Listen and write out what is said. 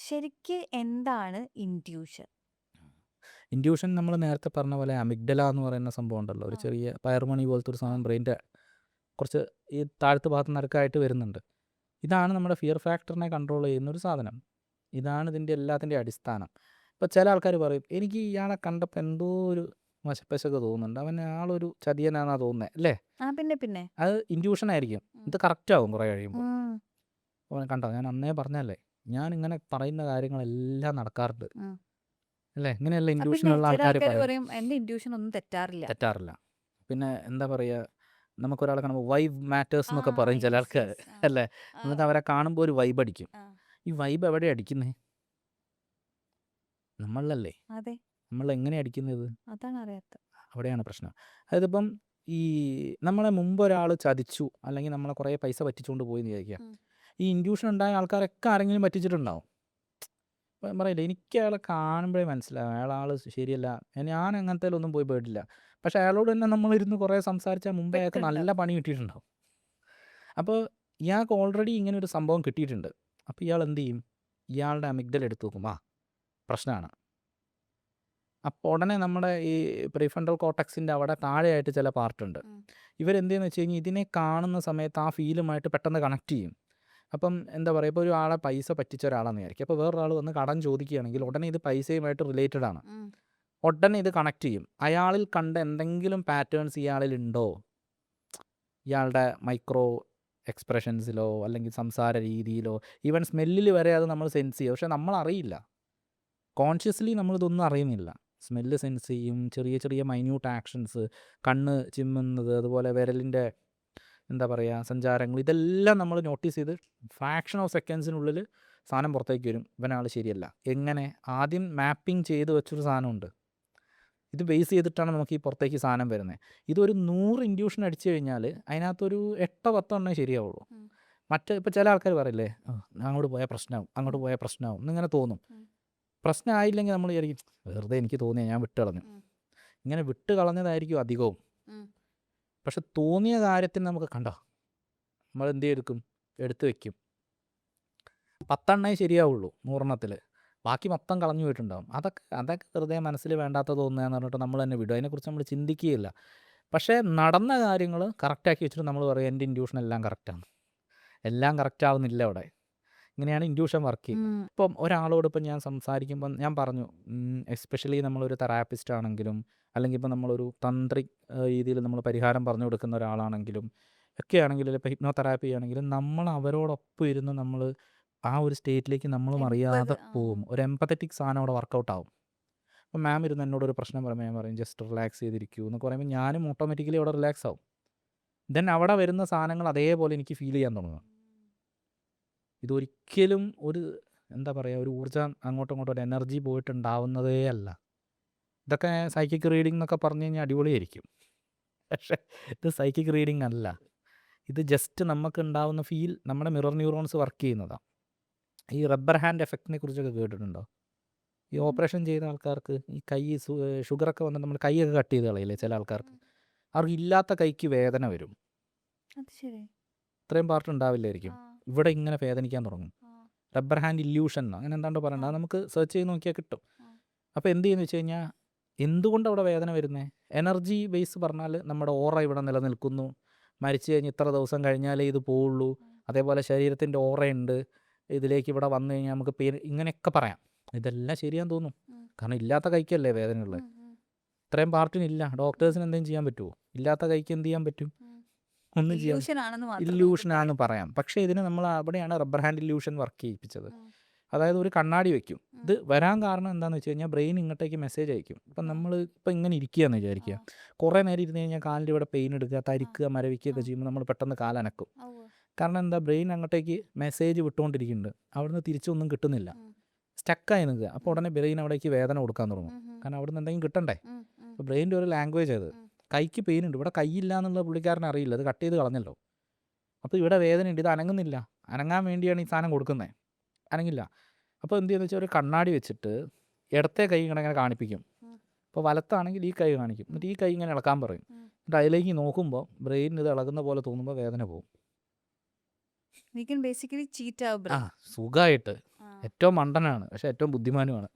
ശരിക്ക് എന്താണ് intuition? Intuition നമ്മൾ നേരത്തെ പറഞ്ഞ പോലെ അമിഗ്ഡല എന്ന് പറയുന്ന സംഭവം ഉണ്ടല്ലോ, ഒരു ആ. ചെറിയ പയർമണി പോലത്തെ ഒരു ആ. സാധനം ബ്രെയിൻ്റെ കുറച്ച് ഈ താഴത്ത് ഭാഗത്ത് നടുക്കായിട്ട് വരുന്നുണ്ട്. ഇതാണ് നമ്മുടെ ഫിയർ ഫാക്ടറിനെ കൺട്രോൾ ചെയ്യുന്ന ഒരു സാധനം. ഇതാണ് ഇതിൻ്റെ എല്ലാത്തിൻ്റെ അടിസ്ഥാനം. ഇപ്പോൾ ചില ആൾക്കാർ പറയും, എനിക്ക് ഇയാളെ കണ്ടപ്പോൾ എന്തോ ഒരു വശപ്പശൊക്കെ തോന്നുന്നുണ്ട്, അവൻ ആളൊരു ചതിയനാണെന്നാണ് തോന്നുന്നത് അല്ലേ. ആ പിന്നെ പിന്നെ. അത് ഇൻഡ്യൂഷൻ ആയിരിക്കും. ഉം. ഇത് കറക്റ്റാവും കുറേ കഴിയുമ്പോൾ. ഉം. അവൻ കണ്ടോ, ഞാൻ അന്നേ പറഞ്ഞല്ലേ, ഞാൻ ഇങ്ങനെ പറയുന്ന കാര്യങ്ങളെല്ലാം നടക്കാറുണ്ട് ഉം. അല്ലേ. ഇങ്ങനെയല്ല ആ പിന്നെ ഇൻഡ്യൂഷനുള്ള ചില ആൾക്കാർ ആൾക്കാർ പറയും. പറയും എന്റെ ഇൻട്യൂഷൻ ഒന്നും തെറ്റാറില്ല. തെറ്റാറില്ല. പിന്നെ എന്താ പറയുക, നമുക്കൊരാളെ കാണുമ്പോൾ വൈബ് മാറ്റേഴ്സ് ആ എന്നൊക്കെ പറയും ചില യെസ് ആൾക്കാർ യെസ്. ആ. അല്ലേ. ആ. എന്നിട്ട് അവരെ കാണുമ്പോൾ ഒരു വൈബ് അടിക്കും. ആ. ഈ വൈബ് എവിടെയാണ് അടിക്കുന്നത്? നമ്മളിലല്ലേ. അതെ, നമ്മൾ എങ്ങനെയാണ് അടിക്കുന്നത്? അതാണ് അറിയാത്ത. അവിടെയാണ് പ്രശ്നം. അതായത് ഇപ്പം ഈ നമ്മളെ മുമ്പ് ഒരാൾ ചതിച്ചു, അല്ലെങ്കിൽ നമ്മളെ കുറേ പൈസ പറ്റിച്ചുകൊണ്ട് പോയി എന്ന് വിചാരിക്കുക. ഉം. ഈ ഇൻഡ്യൂഷൻ ഉണ്ടായ ആൾക്കാരൊക്കെ ആരെങ്കിലും പറ്റിച്ചിട്ടുണ്ടാവും. ഇപ്പം പറയില്ല, എനിക്ക് അയാളെ കാണുമ്പോഴേ മനസ്സിലാവും അയാൾ ശരിയല്ല. ഞാൻ അങ്ങനത്തേലൊന്നും പോയി പോയിട്ടില്ല. പക്ഷേ അയാളോട് തന്നെ നമ്മളിരുന്ന് കുറേ സംസാരിച്ചാൽ മുമ്പേ അയാൾക്ക് നല്ല പെട്ടുണ്ടാവും. പണി കിട്ടിയിട്ടുണ്ടാവും. അപ്പോൾ ഇയാൾക്ക് ഓൾറെഡി ഇങ്ങനെ ഒരു സംഭവം കിട്ടിയിട്ടുണ്ട്. അപ്പോൾ ഇയാൾ എന്ത് ചെയ്യും? ഇയാളുടെ അമിഗ്ഡല എടുത്ത് നോക്കും, ആ പ്രശ്നമാണ്. അപ്പോൾ ഉടനെ നമ്മുടെ ഈ പ്രീഫ്രണ്ടൽ കോർട്ടക്സിൻ്റെ അവിടെ താഴെയായിട്ട് ചില പാർട്ടുണ്ട്. ഉം. ഇവരെന്ത് ചെയ്യുന്നു വെച്ച് കഴിഞ്ഞാൽ ഇതിനെ കാണുന്ന സമയത്ത് ആ ഫീലുമായിട്ട് പെട്ടെന്ന് കണക്ട് ചെയ്യും. അപ്പം എന്താ പറയുക, ഇപ്പോൾ ഒരു ആളെ പൈസ പറ്റിച്ച ഒരാളാണെന്ന് വിചാരിക്കും. അപ്പോൾ വേറൊരാൾ വന്ന് കടം ചോദിക്കുകയാണെങ്കിൽ ഉടനെ ഇത് പൈസയുമായിട്ട് റിലേറ്റഡ് ആണ്. ഉം. ഉടനെ ഇത് കണക്ട് ചെയ്യും. അയാളിൽ കണ്ട എന്തെങ്കിലും പാറ്റേൺസ് ഇയാളിൽ ഉണ്ടോ, ഇയാളുടെ മൈക്രോ എക്സ്പ്രഷൻസിലോ അല്ലെങ്കിൽ സംസാര രീതിയിലോ ഈവൻ സ്മെല്ലിൽ വരെ അത് നമ്മൾ സെൻസ് ചെയ്യും. പക്ഷെ നമ്മളറിയില്ല, കോൺഷ്യസ്ലി നമ്മളിതൊന്നും അറിയുന്നില്ല. സ്മെല്ല് സെൻസ് ചെയ്യും, ചെറിയ ചെറിയ മൈന്യൂട്ട് ആക്ഷൻസ്, കണ്ണ് ചിമ്മുന്നത്, അതുപോലെ വിരലിൻ്റെ എന്താ പറയുക സഞ്ചാരങ്ങൾ, ഇതെല്ലാം നമ്മൾ നോട്ടീസ് ചെയ്ത് ഫ്രാക്ഷൻ ഓഫ് സെക്കൻഡ്സിനുള്ളിൽ സാധനം പുറത്തേക്ക് വരും. ഇവനാൾ ശരിയല്ല. എങ്ങനെ? ആദ്യം മാപ്പിംഗ് ചെയ്ത് വെച്ചൊരു സാധനമുണ്ട്. ഇത് ബേസ് ചെയ്തിട്ടാണ് നമുക്ക് ഈ പുറത്തേക്ക് സാധനം വരുന്നത്. ഇതൊരു 100 ഇൻഡ്യൂഷൻ അടിച്ചു കഴിഞ്ഞാൽ അതിനകത്തൊരു 8 10 എണ്ണേ ശരിയാവുള്ളൂ. ഉം. മറ്റ് ഇപ്പോൾ ചില ആൾക്കാർ പറയില്ലേ, അങ്ങോട്ട് പോയാൽ പ്രശ്നമാവും, അങ്ങോട്ട് പോയാൽ പ്രശ്നമാവും എന്നിങ്ങനെ തോന്നും. ഉം. പ്രശ്നമായില്ലെങ്കിൽ നമ്മൾ വിചാരിക്കും വെറുതെ എനിക്ക് തോന്നിയ ഞാൻ വിട്ട് കളഞ്ഞു. ഉം. ഇങ്ങനെ വിട്ട് കളഞ്ഞതായിരിക്കും അധികവും. ഉം. പക്ഷെ തോന്നിയ കാര്യത്തിന് നമുക്ക് കണ്ടോ, നമ്മൾ എന്ത് ചെയ്തെടുക്കും? എടുത്തു വെക്കും. 10 എണ്ണേ ശരിയാവുള്ളൂ 100 ബാക്കി മൊത്തം കളഞ്ഞു പോയിട്ടുണ്ടാവും. അതൊക്കെ വെറുതെ മനസ്സിൽ വേണ്ടാത്ത തോന്നുകയെന്ന് പറഞ്ഞിട്ട് നമ്മൾ തന്നെ വിടും. അതിനെക്കുറിച്ച് നമ്മൾ ചിന്തിക്കുകയില്ല. പക്ഷേ നടന്ന കാര്യങ്ങൾ കറക്റ്റാക്കി വെച്ചിട്ട് നമ്മൾ പറയും എൻ്റെ ഇൻഡ്യൂഷൻ എല്ലാം കറക്റ്റാണ്. എല്ലാം കറക്റ്റ് ആവുന്നില്ല അവിടെ. ഇങ്ങനെയാണ് ഇൻഡ്യൂഷൻ വർക്ക് ചെയ്യുന്നത്. ഉം. ഇപ്പം ഒരാളോട് ഇപ്പം ഞാൻ സംസാരിക്കുമ്പം ഞാൻ പറഞ്ഞു, എസ്പെഷ്യലി നമ്മളൊരു തെറാപ്പിസ്റ്റ് ആണെങ്കിലും അല്ലെങ്കിൽ ഇപ്പം നമ്മളൊരു തന്ത്രി രീതിയിൽ നമ്മൾ പരിഹാരം പറഞ്ഞു കൊടുക്കുന്ന ഒരാളാണെങ്കിലും ഒക്കെ ആണെങ്കിലും, ഇപ്പോൾ ഹിപ്നോ തെറാപ്പി ആണെങ്കിലും, നമ്മൾ അവരോടൊപ്പം ഇരുന്ന് നമ്മൾ ആ ഒരു സ്റ്റേറ്റിലേക്ക് നമ്മളും അറിയാതെ പോവും. ഒരു എംപത്തറ്റിക് സാധനം അവിടെ വർക്കൗട്ട് ആവും. അപ്പം മാം ഇരുന്ന് എന്നോടൊരു പ്രശ്നം പറയുമ്പോൾ ഞാൻ പറയും ജസ്റ്റ് റിലാക്സ് ചെയ്തിരിക്കൂ എന്നൊക്കെ പറയുമ്പോൾ ഞാനും ഓട്ടോമാറ്റിക്കലി അവിടെ റിലാക്സ് ആവും. ദെൻ അവിടെ വരുന്ന സാധനങ്ങൾ അതേപോലെ എനിക്ക് ഫീൽ ചെയ്യാൻ തുടങ്ങും. ഇതൊരിക്കലും ഒരു എന്താ പറയുക, ഒരു ഊർജ്ജം അങ്ങോട്ടും ഇങ്ങോട്ടും ഒരു എനർജി പോയിട്ടുണ്ടാവുന്നതേ അല്ല. ഇതൊക്കെ സൈക്കിക് റീഡിംഗ് എന്നൊക്കെ പറഞ്ഞു കഴിഞ്ഞാൽ അടിപൊളിയായിരിക്കും. പക്ഷേ ഇത് സൈക്കിക് റീഡിംഗ് അല്ല. ഇത് ജസ്റ്റ് നമുക്ക് ഉണ്ടാവുന്ന ഫീൽ, നമ്മുടെ മിറർ ന്യൂറോൺസ് വർക്ക് ചെയ്യുന്നതാണ്. ഈ റബ്ബർ ഹാൻഡ് എഫക്റ്റിനെ കുറിച്ചൊക്കെ കേട്ടിട്ടുണ്ടോ? ഈ ഓപ്പറേഷൻ ചെയ്ത ആൾക്കാർക്ക് ഈ കൈ ഷുഗറൊക്കെ വന്നിട്ട് നമ്മൾ കൈയൊക്കെ കട്ട് ചെയ്ത് കളയില്ലേ ചില ആൾക്കാർക്ക്. അവർക്ക് ഇല്ലാത്ത കൈക്ക് വേദന വരും. അത് ശരി. ഇത്രയും പാർട്ട് ഉണ്ടാവില്ലായിരിക്കും. ആ. ഇവിടെ ഇങ്ങനെ വേദനിക്കാൻ തുടങ്ങും. ആ. റബ്ബർ ഹാൻഡ് ഇല്യൂഷൻ അങ്ങനെ എന്താണ്ട് പറയണ്ട, അത് നമുക്ക് സെർച്ച് ചെയ്ത് നോക്കിയാൽ കിട്ടും. ആ. അപ്പോൾ എന്ത് ചെയ്യുന്നു വെച്ച് കഴിഞ്ഞാൽ, എന്തുകൊണ്ട് അവിടെ വേദന വരുന്നത്? എനർജി ബേസ് പറഞ്ഞാൽ നമ്മുടെ ഓറ ഇവിടെ നിലനിൽക്കുന്നു, മരിച്ചു കഴിഞ്ഞ് ഇത്ര ദിവസം കഴിഞ്ഞാലേ ഇത് പോവുള്ളൂ, അതേപോലെ ശരീരത്തിൻ്റെ ഓറയുണ്ട്, ഇതിലേക്ക് ഇവിടെ വന്നു കഴിഞ്ഞാൽ നമുക്ക് പെയിൻ, ഇങ്ങനെയൊക്കെ പറയാം. ഇതെല്ലാം ശരിയാന്ന് തോന്നും. ഉം. കാരണം ഇല്ലാത്ത കൈക്കല്ലേ വേദനയുള്ളത്. ഉം. ഉം. ഇത്രയും പാർട്ടിനില്ല. ഡോക്ടേഴ്സിന് എന്തെങ്കിലും ചെയ്യാൻ പറ്റുമോ? ഇല്ലാത്ത കൈക്ക് എന്ത് ചെയ്യാൻ പറ്റും? ഉം. ഒന്നും ചെയ്യാൻ ഇല്യൂഷൻ ആണെന്ന് മാത്രം നമുക്ക് ഇല്യൂഷനാണെന്ന് പറയാം. പക്ഷേ ഇതിന് നമ്മൾ അവിടെയാണ് റബ്ബർ ഹാൻഡ് ഇല്യൂഷൻ വർക്ക് ചെയ്യിപ്പിച്ചത്. ഉം. അതായത് ഒരു കണ്ണാടി വെക്കും. ഇത് വരാൻ കാരണം എന്താണെന്ന് വെച്ച് കഴിഞ്ഞാൽ ബ്രെയിൻ ഇങ്ങോട്ടേക്ക് മെസ്സേജ് അയക്കും. ഇപ്പം നമ്മൾ ഇപ്പം ഇങ്ങനെ ഇരിക്കുകയെന്ന് വിചാരിക്കുക, കുറേ നേരം ഇരുന്ന് കഴിഞ്ഞാൽ കാലിൻ്റെ ഇവിടെ പെയിൻ എടുക്കുക, തരിക്കുക, മരവിക്കുകയൊക്കെ ചെയ്യുമ്പോൾ നമ്മൾ പെട്ടെന്ന് കാലനക്കും. കാരണം എന്താ, ബ്രെയിൻ അങ്ങോട്ടേക്ക് മെസ്സേജ് വിട്ടുകൊണ്ടിരിക്കുന്നുണ്ട്. അവിടുന്ന് തിരിച്ചൊന്നും കിട്ടുന്നില്ല, സ്റ്റക്കായി നിൽക്കുക. അപ്പോൾ ഉടനെ ബ്രെയിൻ അവിടേക്ക് വേദന കൊടുക്കാൻ തുടങ്ങും. കാരണം അവിടുന്ന് എന്തെങ്കിലും കിട്ടണ്ടേ. അപ്പോൾ ബ്രെയിൻ്റെ ഒരു ലാംഗ്വേജ് അത്. കൈക്ക് പെയിൻ ഉണ്ട്, ഇവിടെ കൈയില്ല എന്നുള്ള പുള്ളിക്കാരൻ അറിയില്ല, അത് കട്ട് ചെയ്ത് കളഞ്ഞല്ലോ. അപ്പോൾ ഇവിടെ വേദനയുണ്ട്, ഇത് അനങ്ങുന്നില്ല. അനങ്ങാൻ വേണ്ടിയാണ് ഈ സാധനം കൊടുക്കുന്നത്, അനങ്ങില്ല. അപ്പോൾ എന്ത് ചെയ്യുന്നത് വെച്ചാൽ ഒരു കണ്ണാടി വെച്ചിട്ട് ഇടത്തെ കൈ ഇങ്ങനെ കാണിപ്പിക്കും. അപ്പോൾ വലത്താണെങ്കിൽ ഈ കൈ കാണിക്കും, എന്നിട്ട് ഈ കൈ ഇങ്ങനെ ഇളക്കാൻ പറയും. എന്നിട്ട് അതിലേക്ക് നോക്കുമ്പോൾ ബ്രെയിൻ ഇത് ഇളകുന്ന പോലെ തോന്നുമ്പോൾ വേദന പോകും. We can basically cheat our ആ brain. സുഖമായിട്ട്. ഏറ്റവും മണ്ടനാണ് പക്ഷെ ഏറ്റവും ബുദ്ധിമാനുമാണ്.